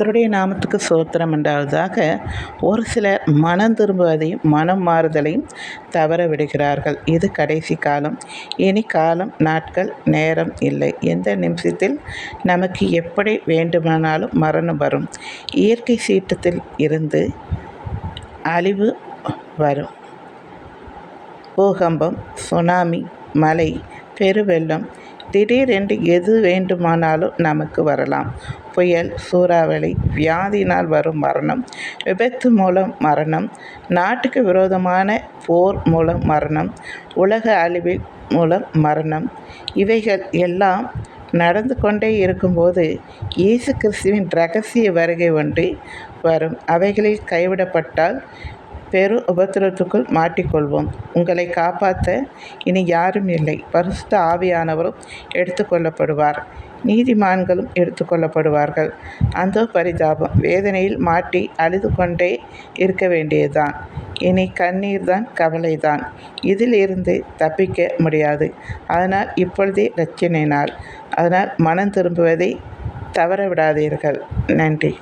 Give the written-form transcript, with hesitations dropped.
கர்த்தருடைய நாமத்துக்கு சோத்திரம் உண்டாவதாக. ஒரு சிலர் மனம் திரும்புவதையும் மனம் மாறுதலையும் தவற விடுகிறார்கள். இது கடைசி காலம். இனி காலம், நாட்கள், நேரம் இல்லை. எந்த நிமிஷத்தில் நமக்கு எப்படி வேண்டுமானாலும் மரணம் வரும். இயற்கை சீற்றத்தில் இருந்து அழிவு வரும். பூகம்பம், சுனாமி, மழை, பெருவெள்ளம், திடீரென்று எது வேண்டுமானாலும் நமக்கு வரலாம். புயல், சூறாவளி, வியாதியினால் வரும் மரணம், விபத்து மூலம் மரணம், நாட்டுக்கு விரோதமான போர் மூலம் மரணம், உலக அழிவில் மூலம் மரணம், இவைகள் எல்லாம் நடந்து கொண்டே இருக்கும்போது இயேசு கிறிஸ்துவின் இரகசிய வருகை ஒன்று வரும். அவைகளில் கைவிடப்பட்டால் பெரும் உபத்திரவத்துக்குள் மாட்டிக்கொள்வோம். உங்களை காப்பாற்ற இனி யாரும் இல்லை. பரிசுத்த ஆவியானவரும் எடுத்துக்கொள்ளப்படுவார். நீதிமான்களும் எடுத்துக்கொள்ளப்படுவார்கள். அந்த பரிதாபம். வேதனையில் மாட்டி அழுது கொண்டே இருக்க வேண்டியதுதான். இனி கண்ணீர் தான், கவலை தான். இதில் இருந்து தப்பிக்க முடியாது. அதனால் இப்பொழுதே இரட்சணிய நாள். அதனால் மனம் திரும்புவதை தவற விடாதீர்கள். நன்றி.